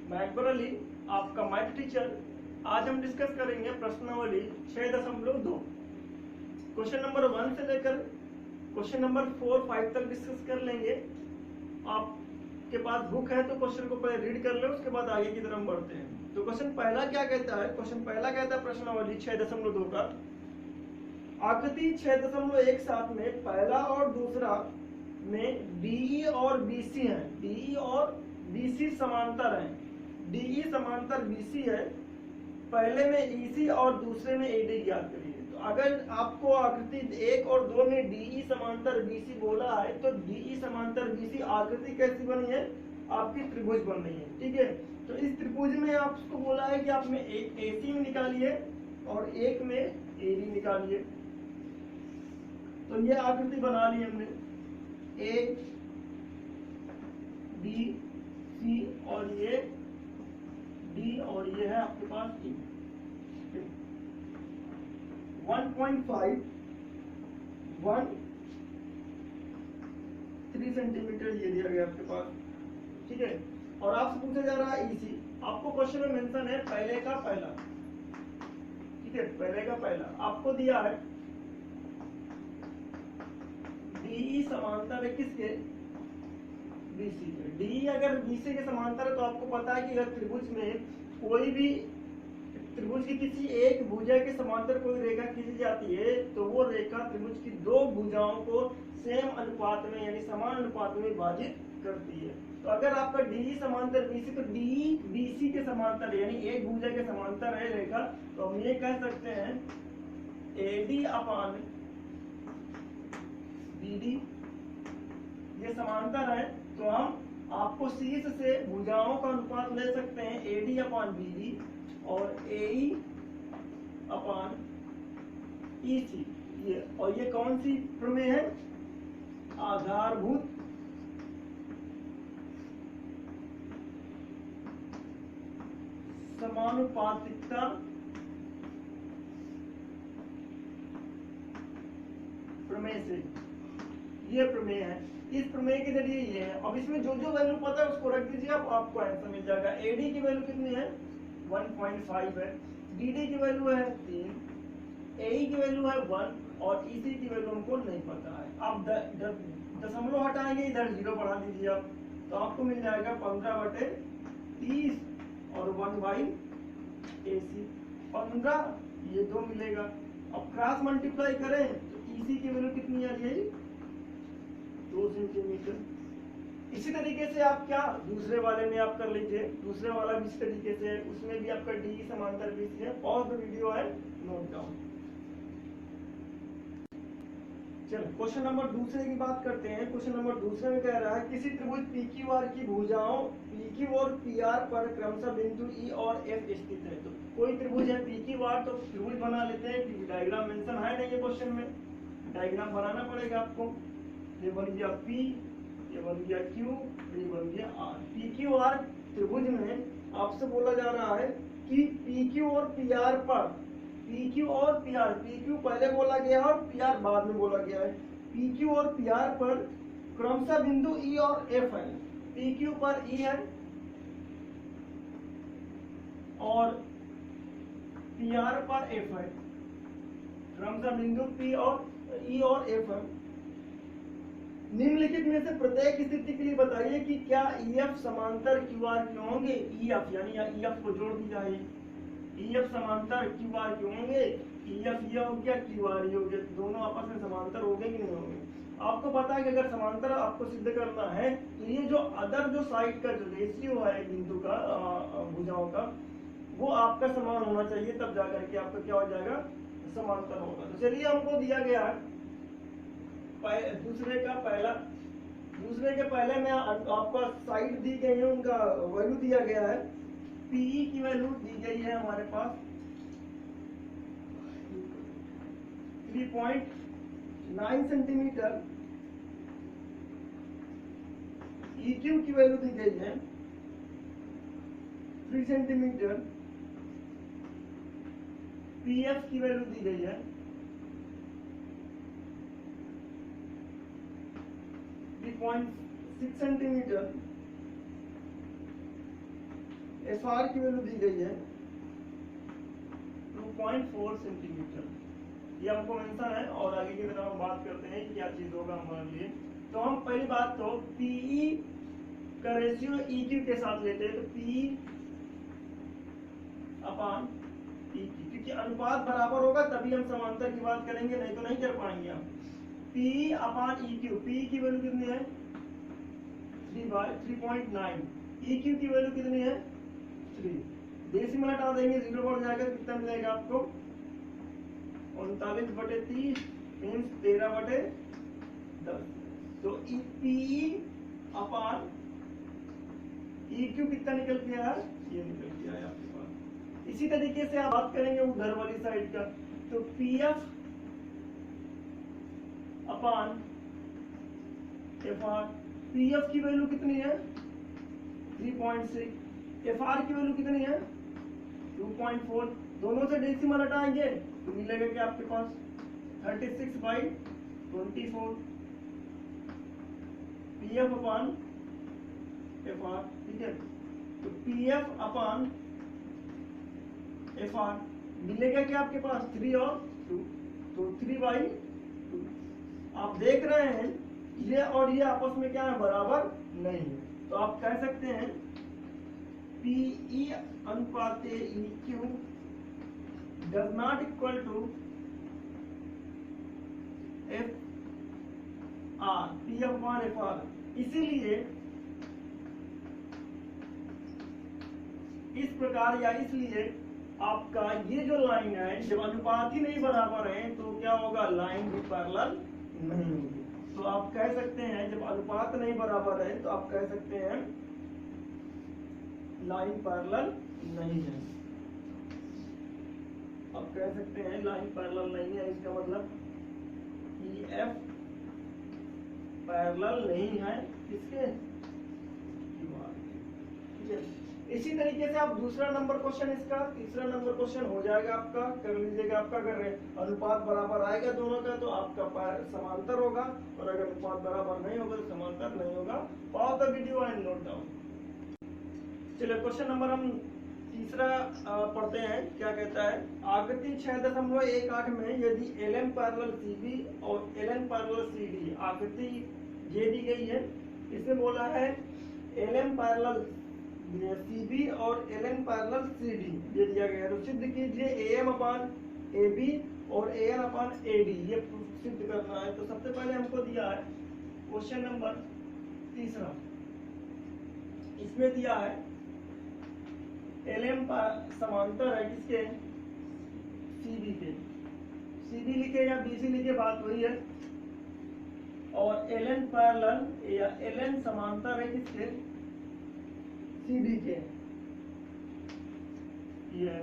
मैं अकबर अली, आपका math teacher. आज हम डिस्कस करेंगे प्रश्नावली 6.2। क्वेश्चन नंबर 1 से लेकर क्वेश्चन नंबर 4, 5 तक डिस्कस कर लेंगे। आपके पास बुक है तो क्वेश्चन को पहले रीड कर ले, उसके बाद आगे की तरफ बढ़ते हैं। तो क्वेश्चन पहला क्या कहता है? क्वेश्चन पहला कहता है प्रश्नावली 6.2 का, आकृति 6.17 में पहला और दूसरा में डीई और बीसी है। डीई और बीसी समांतर है। डीई समांतर बीसी है। पहले में ईसी और दूसरे में एडी ज्ञात करिए। तो अगर आपको आकृति 1 और 2 में डीई समांतर बीसी बोला है तो डीई समांतर बीसी आकृति कैसी बनी है? आपकी त्रिभुज बन रही है। ठीक है, तो इस त्रिभुज में आपको बोला है कि आप में एक एसी निकालिए और एक में एडी निकालिए। तो ये आकृति बना ली हमने, ए बी सी और ये डी और ये है आपके पास ई। 1.5 3 सेंटीमीटर ये दिया गया आपके पास। ठीक है, और आपसे पूछा जा रहा है ईसी। आपको क्वेश्चन में मेंशन है पहले का पहला। ठीक है, पहले का पहला आपको दिया है डीई समांतर है किसके? बीसी के। डी अगर बीसी के समांतर है तो आपको पता है कि अगर त्रिभुज में कोई भी त्रिभुज की किसी एक भुजा के समांतर कोई रेखा खींची जाती है तो वो रेखा त्रिभुज की दो भुजाओं को सेम अनुपात में यानी समान अनुपात में विभाजित करती है। तो अगर आपका डी समांतर बीसी तो डी बीसी के समांतर यानी एक भुजा के समांतर है रेखा, तो हम ये कह सकते हैं एडी अपान बीडी ये समांतर है। तो हम आपको शीर्ष से भुजाओं का अनुपात ले सकते हैं एडी अपान बीडी और एई अपान ईसी। ये और ये कौन सी प्रमेय है? आधारभूत समानुपातिकता प्रमेय से ये प्रमेय है। इस प्रमेय के जरिए ये है। अब इसमें जो जो वैल्यू पता है उसको रख दीजिए, आपको आंसर मिल जाएगा। एडी की वैल्यू कितनी है? 1.5 है। डीडी की वैल्यू है 3, एई की वैल्यू है 1 और ईसी की वैल्यू हमको नहीं पता है। आप दशमलव हटाएंगे, इधर 0 बढ़ा दीजिए आप, तो आपको मिल जाएगा 15/30 और 1/AC 15, ये 2 मिलेगा। अब क्रॉस मल्टीप्लाई करें तो ईसी की वैल्यू कितनी आ जाएगी? 2 सेंटीमीटर। इसी तरीके से आप क्या दूसरे वाले में आप कर लीजिए। दूसरे वाला भी इस तरीके से है, उसमें भी आपका डी समांतर बीसी है। पॉज द वीडियो है, नोट डाउन। चलो क्वेश्चन नंबर दूसरे की बात करते हैं। क्वेश्चन नंबर दूसरे में कह रहा है किसी त्रिभुज पीक्यूआर की भुजाओं पीक्यू और पीआर पर क्रमशः बिंदु ई और एफ स्थित है। तो कोई त्रिभुज है पीक्यूआर, तो त्रिभुज बना लेते हैं। क्योंकि डायग्राम मेंशन है नहीं ये क्वेश्चन में, डायग्राम बनाना पड़ेगा आपको। ये बन गया पी, ये बन गया क्यू, ये बन गया आर। पी क्यू आर त्रिभुज में आपसे बोला जा रहा है कि पी क्यू और पी आर पर, पी क्यू और पी आर, पी क्यू पहले बोला गया और पी आर बाद में बोला गया है। पी क्यू और पी आर पर क्रमशः बिंदु ई और एफ है। पी क्यू पर ई है और पी आर पर एफ है। क्रमशः बिंदु पी और ई और एफ है। निम्नलिखित में से प्रत्येक स्थिति के लिए बताइए कि क्या EF समांतर QR क्यों होंगे? EF यानी EF को जोड़ दी जाए। EF समांतर QR क्यों होंगे? EF ये हो गया, QR ये हो गया, दोनों आपस में समांतर हो गए कि नहीं होंगे? आपको पता है कि अगर समांतर आपको सिद्ध करना है तो ये जो अदर जो साइड का जो रेशियो है बिंदु का भुजाओं का, वो आपका समान होना चाहिए, तब जाकर के आपका क्या हो जाएगा? समांतर होगा। तो चलिए हमको दिया गया है दूसरे का पहला। दूसरे के पहले में आपका साइड दी गई है, उनका वैल्यू दिया गया है। पीई की वैल्यू दी गई है हमारे पास 3.9 सेंटीमीटर। EQ की वैल्यू दी गई है 3 सेंटीमीटर। PF की वैल्यू दी गई है 3.6 सेंटीमीटर। एफ आर की वैल्यू दी गई है 2.4 सेंटीमीटर, ये हमको मेंशन है। और आगे की तरफ हम बात करते हैं क्या चीज होगा हमारे लिए। तो हम पहली बात तो पीई का रेशियो ईक्यू के साथ लेते हैं, तो पी अपान ईक्यू, क्योंकि अनुपात बराबर होगा तभी हम समांतर की बात करेंगे, नहीं तो नहीं कर पाएंगे हम। पी अपान ईक्यू, पी की वैल्यू कितनी है 3.9, ईक्यू की वैल्यू कितनी है 3, डेसिमल हटा देंगे 0 बढ़ जाएगा, कितना मिलेगा आपको 39/30 मीन्स 13/10। तो पीई अपान ईक्यू कितना निकल के आया, ये निकल के आया आपके पास। इसी तरीके से आप बात करेंगे उधर वाली साइड का, तो PF upon F R, PF की वैल्यू कितनी है 3.6, एफ आर की वैल्यू कितनी है 2.4, दोनों से डेसिमल हटाएंगे तो मिलेगा कि आपके पास 36/24 पीएफ अपान एफ आर, ठीक है। तो पीएफ अपान एफ आर मिलेगा कि आपके पास 3 और 2, तो 3/2। आप देख रहे हैं ये और ये आपस में क्या है, बराबर नहीं है, तो आप कह सकते हैं पीई अनुपात EQ does not equal to F R, P upon F R. इसीलिए इस प्रकार या इसलिए आपका ये जो लाइन है, जब अनुपात ही नहीं बराबर है तो क्या होगा, लाइन भी पैरेलल नहीं होगी। तो आप कह सकते हैं जब अनुपात नहीं बराबर है तो आप कह सकते हैं लाइन पैरेलल नहीं है, आप कह सकते हैं लाइन पैरेलल नहीं है। इसका मतलब EF पैरेलल नहीं है किसके, ठीक है। इसी तरीके से आप दूसरा नंबर क्वेश्चन इसका, तीसरा नंबर क्वेश्चन हो जाएगा आपका, कर लीजिएगा आपका। अगर अनुपात बराबर आएगा दोनों का तो आपका समांतर होगा, और अगर अनुपात बराबर नहीं होगा तो समांतर नहीं होगा। Pause the video and note down. चलिए क्वेश्चन नंबर हम तीसरा पढ़ते हैं, क्या कहता है। आकृति 6.18 में यदि LN पैरेलल CB और LN पैरेलल CD, आकृति ये दी गई है, इसमें बोला है LN पैरेलल CB और LN पैरेलल CD ये दिया गया है, तो सिद्ध कीजिए AM अपान AB और AN अपान AD, ये सिद्ध करना है। तो सबसे पहले हमको दिया है क्वेश्चन नंबर तीसरा, इसमें दिया है LM समांतर है किसके, CB के, CB लिखे या BC लिखे बात वही है, और LN पैरेलल या LN समांतर है किसके, CD के। ये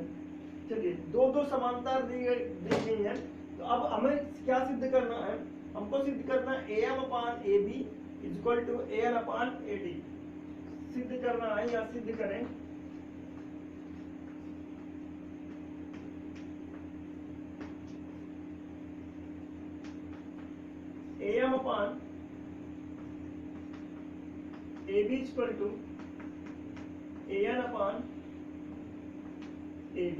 चलिए दो समांतर दी गई है, तो अब हमें क्या सिद्ध करना है, हमको सिद्ध करना है AM upon AB equal to AN upon AD, सिद्ध करना है या सिद्ध करें। AM upon AB equal to AN upon AD,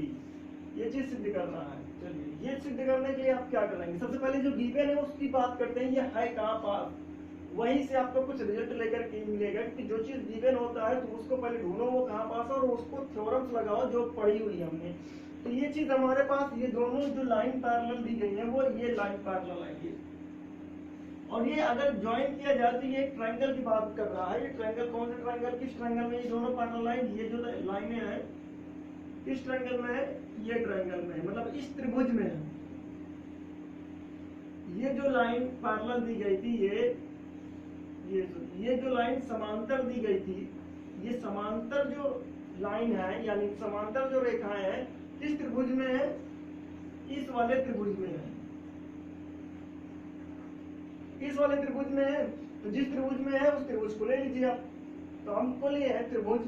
ये चीज सिद्ध करना है। चलिए ये सिद्ध करने के लिए आप क्या करेंगे, सबसे पहले जो गिवन है उसकी बात करते हैं, ये है कहाँ पास, वहीं से आपको कुछ रिजल्ट लेकर के मिलेगा कि जो चीज गिवन होता है तो उसको पहले ढूंढो वो कहाँ पास है, और उसको थ्योरम्स लगाओ जो पढ़ी हुई हमने। तो ये चीज हमारे पास, ये दोनों जो लाइन पैरेलल दी गई है वो ये लाइन पैरेलल है, और ये अगर ज्वाइन किया जाए तो ये ट्रायंगल की बात कर रहा है। ये ट्रायंगल कौन सा ट्रायंगल, किस ट्रायंगल में ये दोनों पैरेलल लाइन, ये जो लाइनें हैं किस ट्रायंगल में है, ये ट्रायंगल में है, मतलब इस त्रिभुज में है। ये जो लाइन पैरेलल दी गई थी, ये जो लाइन समांतर दी गई थी, ये समांतर जो लाइन है यानी समांतर जो रेखाएं हैं किस त्रिभुज में है, इस वाले त्रिभुज में है, इस वाले त्रिभुज में है। तो जिस त्रिभुज में है उस त्रिभुज को ले लीजिए आप। तो हमको लिए है त्रिभुज,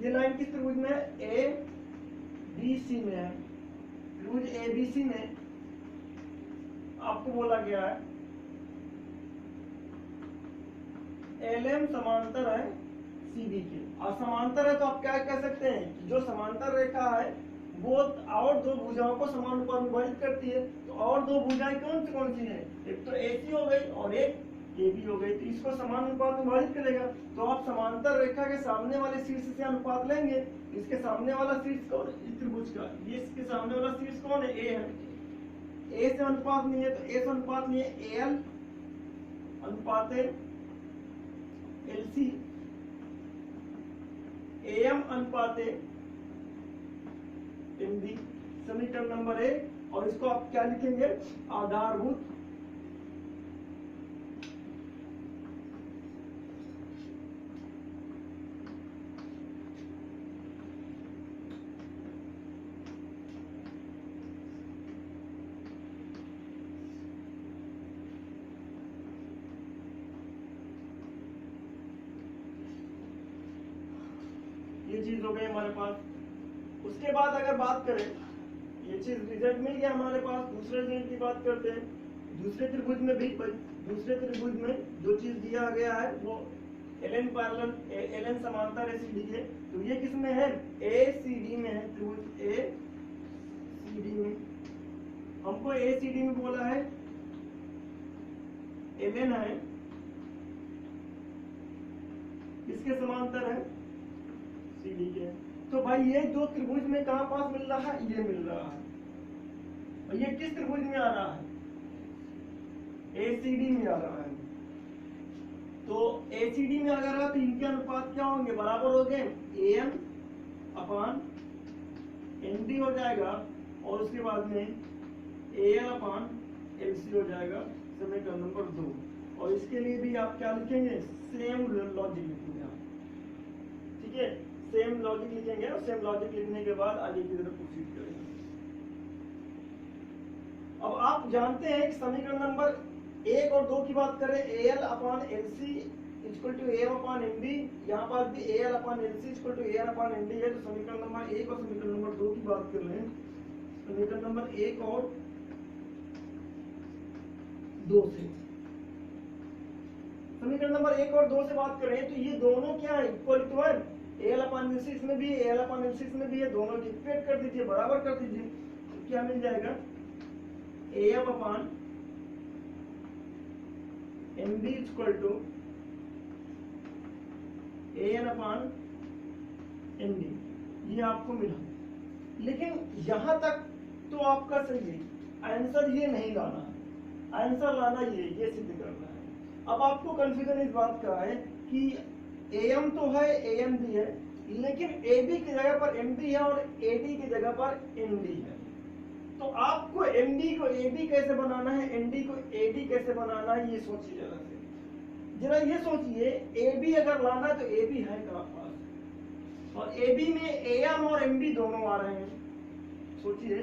ये लाइन किस त्रिभुज में है, ABC में है। त्रिभुज ABC में आपको बोला गया है LM समांतर है CD के। और समांतर है तो आप क्या कह सकते हैं कि जो समांतर रेखा है वो और दो भुजाओं को समानुपात में विभाजित करती है। तो और दो भुजाएं कौन सी है? एक तो AC हो गई और एक AB हो गई, तो इसको समानुपात में विभाजित करेगा। तो आप समांतर रेखा के सामने वाले शीर्ष से अनुपात लेंगे। इसके सामने वाला शीर्ष कौन है? इस त्रिभुज का। ये इसके सामने वाला शीर्ष कौन है? A है। A से अनुपात नहीं है तो A से अनुपात नहीं है, AL अनुपात LC, AM अनुपात MB, समीकरण नंबर 1। और इसको आप क्या लिखेंगे? आधारभूत ये चीज हो गई हमारे पास। उसके बाद अगर बात करें, ये चीज रिजल्ट मिल गया हमारे पास। दूसरे रिजल्ट की बात करते हैं। दूसरे त्रिभुज में भी जो चीज दिया गया है वो LN समांतर ACD के। तो ये किस में है? ACD में है, त्रिभुज ACD में। हमको ACD में बोला है LN है, किसके समांतर है? CD के। तो भाई ये दो त्रिभुज में कहां पास मिल रहा है? ये मिल रहा है। और ये किस त्रिभुज में आ रहा है? ACD में आ रहा है। तो ACD में अगर तो इनके अनुपात क्या होंगे? बराबर हो गए AN अपान ND हो जाएगा, और उसके बाद में AL अपान LC हो जाएगा, समीकरण नंबर 2। और इसके लिए भी आप क्या लिखेंगे? सेम लॉजिक लिखेंगे आप, ठीक है? सेम लॉजिक लिखेंगे और सेम लॉजिक लिखने के बाद आगे की तरफ प्रोसीड करेंगे। अब आप जानते हैं कि समीकरण नंबर 1 और 2 की बात करें, AL upon LC equal to AM upon MB, यहाँ पर भी AL upon LC equal to AM upon MD है। तो समीकरण नंबर 1 और समीकरण नंबर 2 की बात कर रहे हैं। समीकरण नंबर 1 और 2 से, समीकरण नंबर 1 और 2 से बात करें तो ये दोनों क्या है? इक्वल टू है। AL अपान LC इसमें भी है, AL अपान LC इसमें भी है, दोनों की इक्वेट कर दीजिए, बराबर कर दीजिए। तो क्या मिल जाएगा? AM upon MB equal to AN upon MD, ये आपको मिला। लेकिन यहां तक तो आपका सही है। आंसर ये नहीं लाना है, आंसर लाना ये सिद्ध करना है। अब आपको कंफ्यूजन इस बात का है कि AM तो है, AM भी है, लेकिन AB की जगह पर MD है और AD की जगह पर ND है। तो आपको MD को AB कैसे बनाना है, ND को AD कैसे बनाना है, ये सोचिए जरा ये सोचिए। AB अगर लाना है तो AB है कहां पास? और AB में AM और MB दोनों आ रहे हैं। सोचिए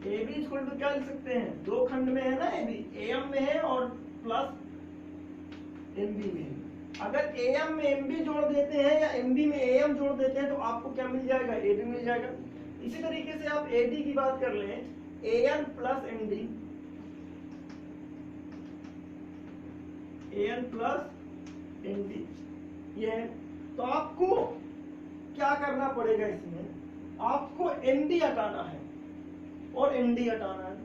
AB इक्वल टू क्या लिख सकते हैं? दो खंड में है ना AB, AM में है और प्लस MB में है। अगर AM में MB जोड़ देते हैं या MB में AM जोड़ देते हैं तो आपको क्या मिल जाएगा? AB मिल जाएगा। इसी तरीके से आप AD की बात कर लें, AN plus ND, AN plus ND ये है। तो आपको क्या करना पड़ेगा? इसमें आपको MD हटाना है और ND हटाना है।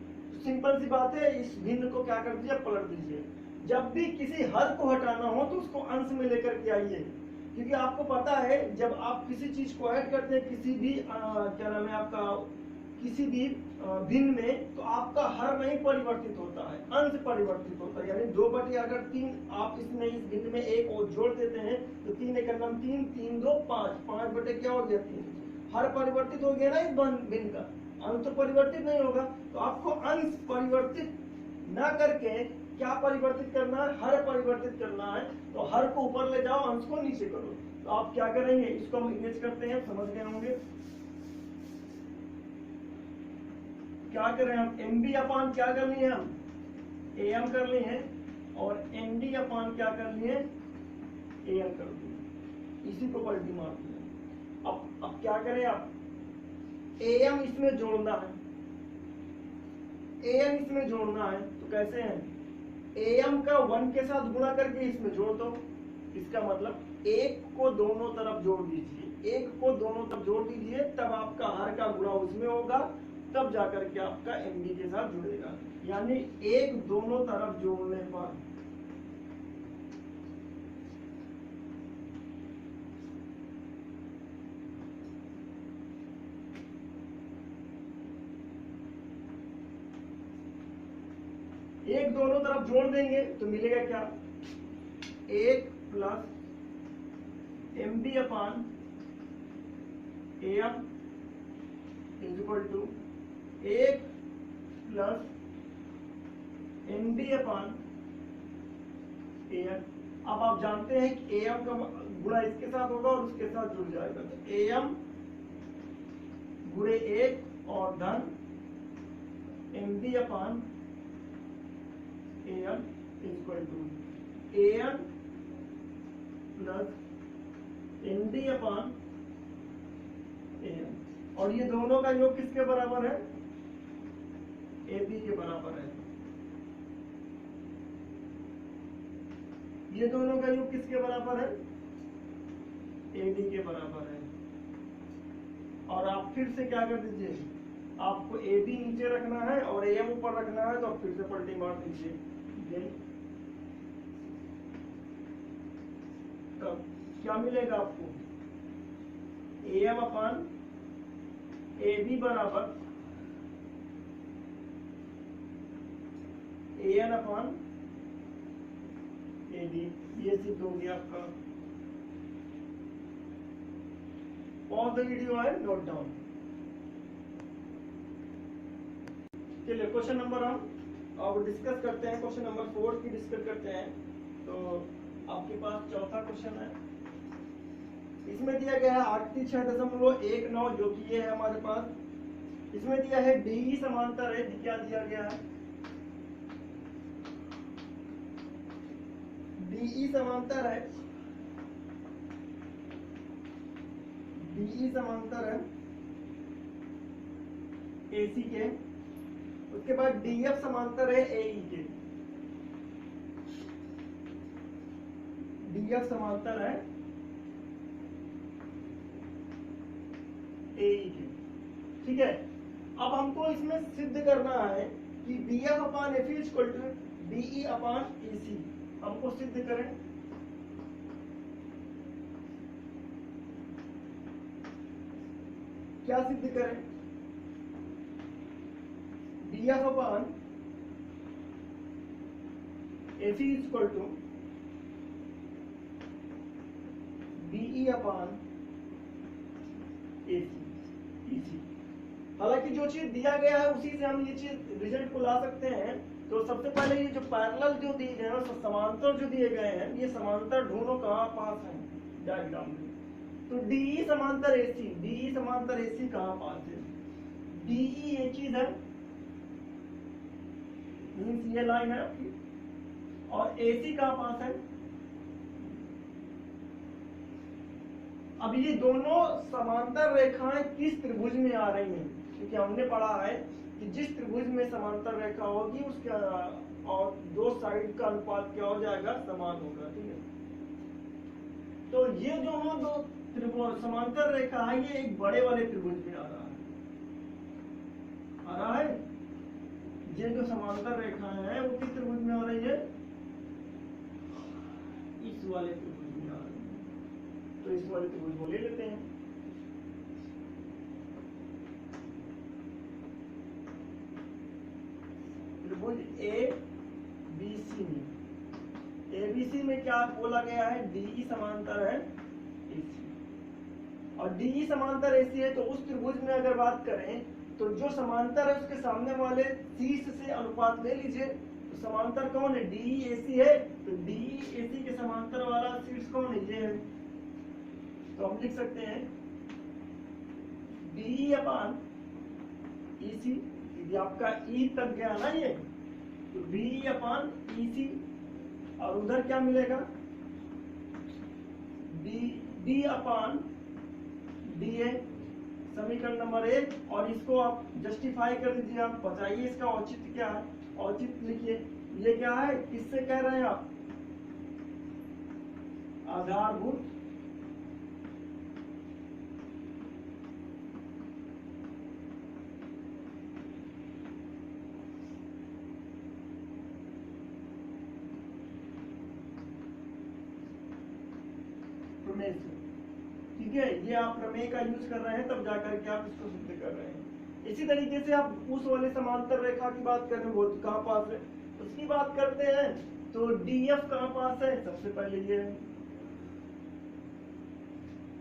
सिंपल सी बात है, इस भिन्न को क्या कर दीजिए? पलट दीजिए। जब भी किसी हर को हटाना हो तो उसको अंश में लेकर के आइए, क्योंकि आपको पता है जब आप किसी चीज को ऐड करते हैं, किसी भी क्या नाम है आपका, किसी भी भिन्न में, तो आपका हर नहीं परिवर्तित होता है, अंश परिवर्तित होता है। यानी 2/, अगर 3 आप इसमें इस भिन्न में 1 और जोड़ देते हैं तो 3 एक नाम 3, 3 2 5, 5/, क्या हो गया? 3। हर परिवर्तित हो गया ना इस भिन्न का, अंश तो परिवर्तित नहीं होगा। तो आपको अंश परिवर्तित न करके क्या परिवर्तित करना है? हर परिवर्तित करना है। तो हर को ऊपर ले जाओ, अंश को नीचे करो। तो आप क्या करेंगे? इसको हम इमेज करते हैं, समझ गए होंगे क्या करें हम? MB अपान क्या कर लिए हम? AM कर लिए हैं, और ND अपान क्या कर लिए? AM कर लिए। इसी को पलटी मार दिया। अब क्या करें आप? AM इसमें जोड़ना है, AM इसमें जोड़ना है। तो कैसे है? AM का 1 के साथ गुणा करके इसमें जोड़ दो। इसका मतलब 1 को दोनों तरफ जोड़ दीजिए, 1 को दोनों तरफ जोड़ दीजिए, तब आपका हर का गुणा उसमें होगा, तब जाकर के आपका MB के साथ जुड़ेगा। यानी 1 दोनों तरफ जोड़ने पर एक दोनों तरफ जोड़ देंगे तो मिलेगा क्या, 1 plus MB upon AM is equal to 1 plus MB upon AM। अब आप जानते हैं कि AM का गुणा इसके साथ होगा और उसके साथ जुड़ जाएगा, तो AM गुणे 1 और धन MB upon AM is equal to AM plus MB upon AM। और ये दोनों का योग किसके बराबर है, AB के बराबर है। ये दोनों का योग किसके बराबर है, AB के बराबर है। और आप फिर से क्या कर दीजिए, आपको AB नीचे रखना है और AM ऊपर रखना है, तो आप फिर से पलटी मार दीजिए। तब क्या मिलेगा आपको, AM अपान AB बराबर AN अपान AD। ये सिद्ध हो गया आपका। पॉज द वीडियो है, नोट डाउन। चलिए क्वेश्चन नंबर हम अब डिस्कस करते हैं, क्वेश्चन नंबर 4 की डिस्कस करते हैं। तो आपके पास चौथा क्वेश्चन है, इसमें दिया गया है आकृति 6.19 जो कि ये है हमारे पास। इसमें दिया है DE समांतर है, क्या दिया गया है, DE समांतर है, DE समांतर है AC के। उसके बाद DF समांतर है AE के, DF समांतर है AE के। ठीक है, अब हमको इसमें सिद्ध करना है कि BF upon FE equal to DE upon AC। हमको सिद्ध करें, क्या सिद्ध करें, BF upon FE equal to DE upon AC। हालांकि जो चीज दिया गया है उसी से हम ये चीज रिजल्ट को ला सकते हैं। तो सबसे पहले ये जो पैरेलल जो दिए गए हैं, समांतर जो दिए गए हैं, ये समांतर ढूंढो कहाँ पास है डायग्राम में। तो DE समांतर AC, DE समांतर AC कहाँ पास है, DE ये चीज है, मीन्स ये लाइन है आपकी, और AC कहाँ पास है। अब ये दोनों समांतर रेखाएं किस त्रिभुज में आ रही हैं, क्योंकि हमने पढ़ा है कि जिस त्रिभुज में समांतर रेखा होगी उसका और दो साइड का अनुपात क्या हो जाएगा, समान होगा। ठीक है, तो ये जो दो त्रिभुज समांतर रेखा है, ये एक बड़े वाले त्रिभुज में आ रहा है। ये जो समांतर रेखा है वो किस त्रिभुज में आ रही है, इस वाले त्रिभुज में आ रही है। तो इस वाले त्रिभुज को ले लेते हैं। त्रिभुज ABC में, ABC में क्या बोला गया है, DE समांतर है AC, और DE समांतर AC है। तो उस त्रिभुज में अगर बात करें तो जो समांतर है उसके सामने वाले शीर्ष से अनुपात ले लीजिए। तो समांतर कौन है, DE AC है, तो DE AC के समांतर वाला शीर्ष कौन है, ये है। तो हम लिख सकते हैं DE अपान EC, यदि आपका E तक गया ना ये, तो DE अपान EC, और उधर क्या मिलेगा, D अपान DA, समीकरण नंबर 1। और इसको आप जस्टिफाई कर दीजिए, आप बताइए इसका औचित्य क्या है। औचित्य लिखिए, ये क्या है, किससे कह रहे हैं आप, आधारभूत प्रमेय से। ठीक है, ये आप प्रमेय का यूज कर रहे हैं तब जाकर के आप इसको सिद्ध कर रहे हैं। इसी तरीके से आप उस वाले समांतर रेखा की बात करें, वो कहाँ पास है उसकी बात करते हैं, तो डीएफ कहाँ पास है, सबसे पहले ये है,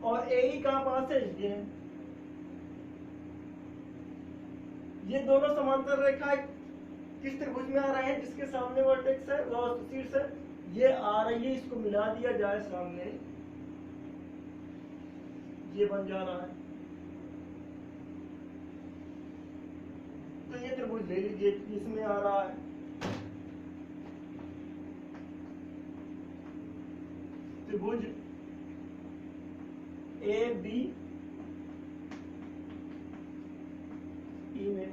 और एई कहाँ पास है, ये है। ये दोनों समांतर रेखा किस त्रिभुज में आ रहे हैं, जिसके सामने वर्टेक्स है और शीर्ष है, ये आ रही है, इसको मिला दिया जाए सामने, ये बन जा रहा है। तो ये त्रिभुज ले लीजिए, इसमें आ रहा है, त्रिभुज ए बी ई में,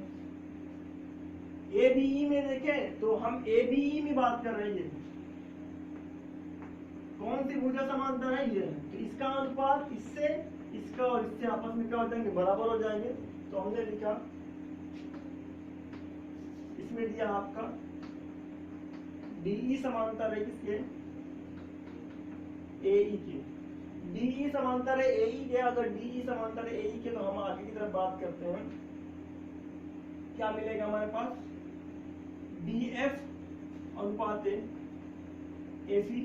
ए बी ई में देखें तो हम ए बी ई में बात कर रहे हैं, कौन सी भुजा समांतर है, ये, तो इसका अनुपात इससे, इसका और इससे आपस में क्या हो जाएंगे, बराबर हो जाएंगे। तो हमने लिखा, इसमें दिया आपका डीई समांतर है किसके, एई के, डीई समांतर है एई के, अगर डीई समांतर है एई के तो हम आगे की तरफ बात करते हैं, क्या मिलेगा हमारे पास, डीएफ अनुपात एसी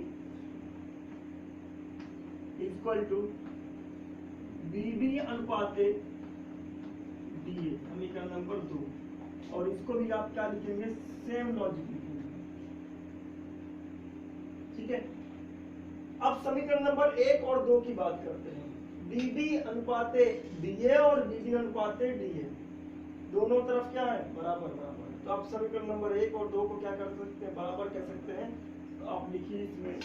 इक्वल टू बीबी अनुपात डीए, समीकरण नंबर 2। और इसको भी आप क्या लिखेंगे, सेम लॉजिक लिखेंगे। ठीक है, अब समीकरण नंबर 1 और 2 की बात करते हैं, बीबी अनुपात डीए और बीबी अनुपात डीए, दोनों तरफ क्या है, बराबर बराबर। तो आप समीकरण नंबर 1 और 2 को क्या कर सकते हैं, बराबर कह सकते हैं। तो आप लिखिए इसमें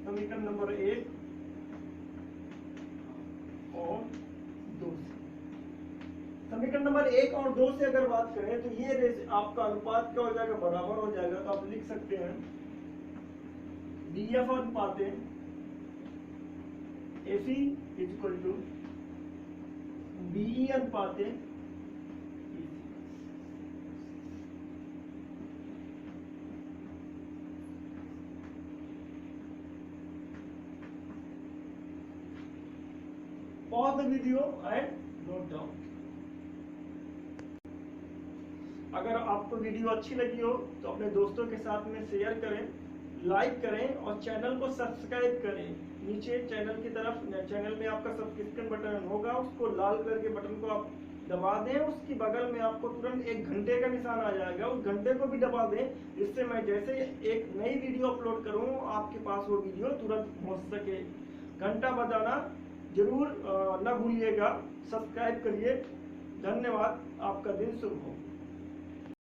समीकरण नंबर 1 और 2 से, समीकरण नंबर 1 और 2 से अगर बात करें तो ये आपका अनुपात क्या हो जाएगा, बराबर हो जाएगा। तो आप लिख सकते हैं डीएफ अनुपात एसी इक्वल टू बीई अनुपात EC। Pause the video and note down। अगर आपको वीडियो अच्छी लगी हो तो अपने दोस्तों के साथ में शेयर करें, लाइक करें और चैनल को सब्सक्राइब करें। नीचे चैनल की तरफ, चैनल में आपका सब्सक्रिप्शन बटन होगा, उसको लाल कलर के बटन को आप दबा दें, उसकी बगल में आपको तुरंत 1 घंटे का निशान आ जाएगा, उस घंटे को भी दबा दें, जिससे मैं जैसे एक नई वीडियो अपलोड करूं आपके पास वो वीडियो तुरंत पहुंच सके। घंटा बजाना जरूर न भूलिएगा, सब्सक्राइब करिए। धन्यवाद, आपका दिन शुभ हो।